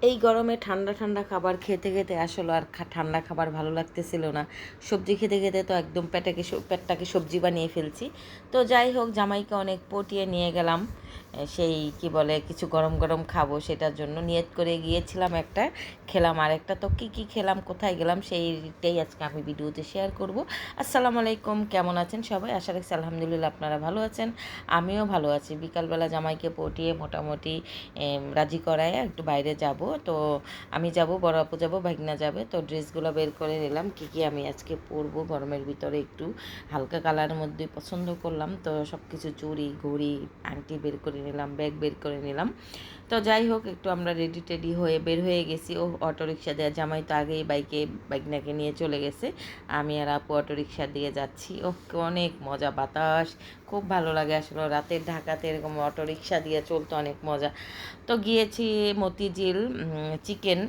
এই গরমে ঠান্ডা ঠান্ডা খাবার খেতে খেতে আসলে আর ঠান্ডা খাবার ভালো লাগতেছিল না। সবজি খেতে খেতে তো একদম পেটটাকে সবজি বানিয়ে ফেলছি। তো যাই হোক, জামাইকে অনেক পটিয়ে নিয়ে গেলাম সেই কি বলে কিছু গরম গরম খাবো সেটার জন্য নিয়ত করে গিয়েছিলাম, একটা খেলাম, আর একটা তো কী কী খেলাম, কোথায় গেলাম সেইটাই আজকে আমি ভিডিওতে শেয়ার করব। আসসালামু আলাইকুম, কেমন আছেন সবাই? আশা রাখছি আলহামদুলিল্লাহ আপনারা ভালো আছেন, আমিও ভালো আছি। বিকালবেলা জামাইকে পটিয়ে মোটামুটি রাজি করায় একটু বাইরে যাব। তো আমি যাব, বড় আপু যাব, ভাগনা যাবে। তো ড্রেসগুলো বের করে নিলাম, কী কী আমি আজকে পরবো গরমের ভিতরে, একটু হালকা কালারের মধ্যে পছন্দ করলাম। তো সব কিছু চুড়ি ঘড়ি আংটি বের করে নিলাম, ব্যাগ বের করে নিলাম। তো যাই হোক, একটু আমরা রেডি টেডি হয়ে বের হয়ে গেছি। ও অটোরিকশা দেওয়া, জামাই তো আগেই বাইকনাকে নিয়ে চলে গেছে, আমি আর আপু অটোরিকশা দিয়ে যাচ্ছি। ও অনেক মজা, বাতাস খুব ভালো লাগে আসলে। রাতের ঢাকাতে এরকম অটোরিকশা দিয়ে চলতে অনেক মজা। তো গিয়েছি মতিঝিল চিকেন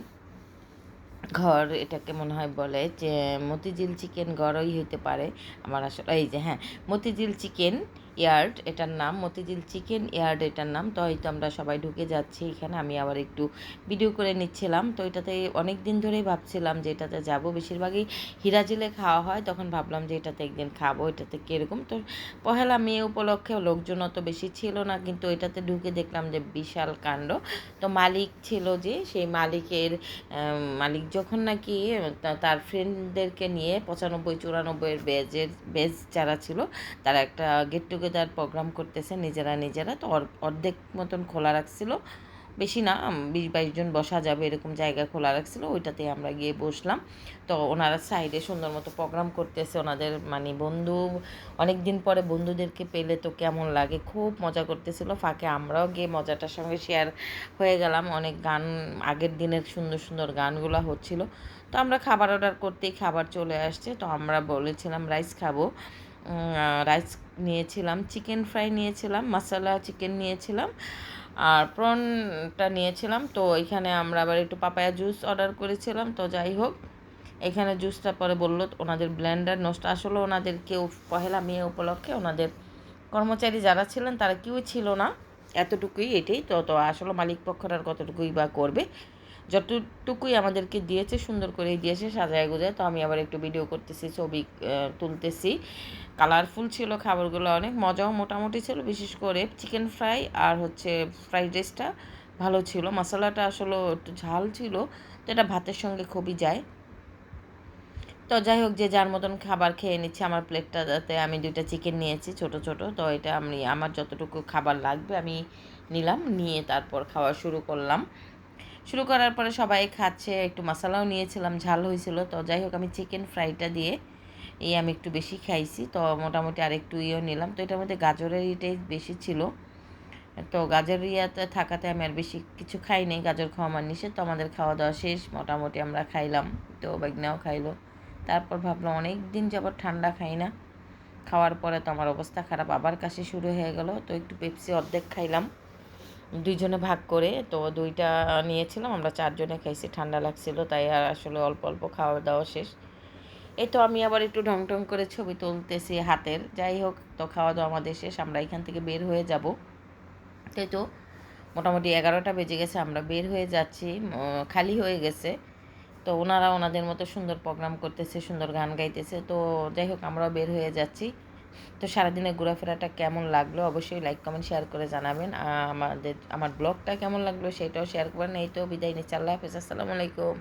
ঘর, এটাকে মনে হয় বলে, যে মতিঝিল চিকেন ঘরই হইতে পারে আমার আসলে। এই যে হ্যাঁ, মতিঝিল চিকেন ইয়ার্ড এটার নাম, মতিঝিল চিকেন ইয়ার্ড এটার নাম। তো হয়তো আমরা সবাই ঢুকে যাচ্ছি এখানে, আমি আবার একটু ভিডিও করে নিচ্ছিলাম। তো এটাতে অনেক দিন ধরেই ভাবছিলাম যে এটাতে যাব, বেশিরভাগই হিরাজিলে খাওয়া হয়, তখন ভাবলাম যে এটাতে একদিন খাবো, এটাতে কীরকম। তো পহেলা মে উপলক্ষে লোকজন অত বেশি ছিল না, কিন্তু এটাতে ঢুকে দেখলাম যে বিশাল কাণ্ড। তো মালিক ছিল, যে সেই মালিক যখন নাকি তার ফ্রেন্ডদেরকে নিয়ে 95-94 বেজ যারা ছিল, তারা একটা গেট টুগেদার প্রোগ্রাম করতেছে নিজেরা। তো অর্ধেক মতন খোলা রাখছিল, বেশি না, 20-22 জন বসা যাবে এরকম জায়গা খোলা রাখছিল, ওইটাতে আমরা গিয়ে বসলাম। তো ওনারা সাইডে সুন্দর মতো প্রোগ্রাম করতেছে, ওনাদের মানে বন্ধু, অনেক দিন পরে বন্ধুদেরকে পেলে তো কেমন লাগে, খুব মজা করতেছিল। ফাঁকে আমরাও গিয়ে মজাটার সঙ্গে শেয়ার হয়ে গেলাম। অনেক গান, আগের দিনের সুন্দর সুন্দর গানগুলো হচ্ছিল। তো আমরা খাবার অর্ডার করতেই খাবার চলে আসছে। তো আমরা বলেছিলাম রাইস খাবো, রাইস নিয়েছিলাম, চিকেন ফ্রাই নিয়েছিলাম, মশলা চিকেন নিয়েছিলাম, আর প্রনটা নিয়েছিলাম। তো এখানে আমরা আবার একটু পাপায়া জুস অর্ডার করেছিলাম। তো যাই হোক, এখানে জুসটা পরে বললো ওনাদের ব্লেন্ডার নষ্ট, আসলে ওনাদের কেউ পহেলা মে উপলক্ষে ওনাদের কর্মচারী যারা ছিলেন তারা কেউই ছিল না, এতটুকুই, এটাই তো। তো আসলে মালিক পক্ষের আর কতটুকুই বা করবে, যতটুকুই আমাদেরকে দিয়েছে সুন্দর করেই দিয়েছে সাজায় গোজায়। তো আমি আবার একটু ভিডিও করতেছি, ছবি তুলতেছি। কালারফুল ছিল খাবারগুলো, অনেক মজাও মোটামুটি ছিল, বিশেষ করে চিকেন ফ্রাই আর হচ্ছে ফ্রাইড রাইসটা ভালো ছিল। মশলাটা আসলে একটু ঝাল ছিল, তো এটা ভাতের সঙ্গে খুবই যায়। তো যাই হোক, যে যার মতন খাবার খেয়ে নিচ্ছে। আমার প্লেটটাতে আমি 2টা চিকেন নিয়েছি ছোট ছোট। তো এটা আমি আমার যতটুকু খাবার লাগবে আমি নিলাম, নিয়ে তারপর খাওয়া শুরু করলাম। শুরু করার পরে সবাই খাচ্ছে, একটু মশলাও নিয়েছিলাম, ঝাল হয়েছিল। তো যাই হোক, আমি চিকেন ফ্রাইটা দিয়ে আমি একটু বেশি খাইছি, তো মোটামুটি আরেকটু নিলাম। তো এটার মধ্যে গাজরের ইটাই বেশি ছিল, তো গাজর ইয়াতে থাকাতে আমি আর বেশি কিছু খাই নাই, গাজর খাওয়া আমার নিষেধ। তো আমাদের খাওয়া দাওয়া শেষ, মোটামুটি আমরা খাইলাম, তো বাগনাও খাইলো। তারপর ভাবলাম অনেক দিন যাবত ঠান্ডা খাই না, খাওয়ার পরে তো আমার অবস্থা খারাপ, আবার কাশি শুরু হয়ে গেল। তো একটু পেপসি অর্ধেক খাইলাম, 2 জনে ভাগ করে। তো 2টা নিয়েছিলাম, আমরা 4 জনে খাইছি, ঠান্ডা লাগছিল তাই আর আসলে অল্প অল্প খাওয়া দাওয়া শেষ। এই তো আমি আবার একটু ঢং ঢং করে ছবি তুলতেছি হাতের। যাই হোক, তো খাওয়া দাওয়া আমাদের শেষ, আমরা এখান থেকে বের হয়ে যাব। তাই তো মোটামুটি 11টা বেজে গেছে, আমরা বের হয়ে যাচ্ছি, খালি হয়ে গেছে। তো ওনারা ওনাদের মতো সুন্দর প্রোগ্রাম করতেছে, সুন্দর গান গাইতেছে। তো যাই হোক, আমরাও বের হয়ে যাচ্ছি। তো সারাদিনের ঘোরাফেরাটা কেমন লাগলো অবশ্যই লাইক কমেন্ট শেয়ার করে জানাবেন। আমার ব্লগটা কেমন লাগলো সেটাও শেয়ার করবেন। এই তো বিদায় নিচ্ছি, আল্লাহ হাফেজ, আসসালামু আলাইকুম।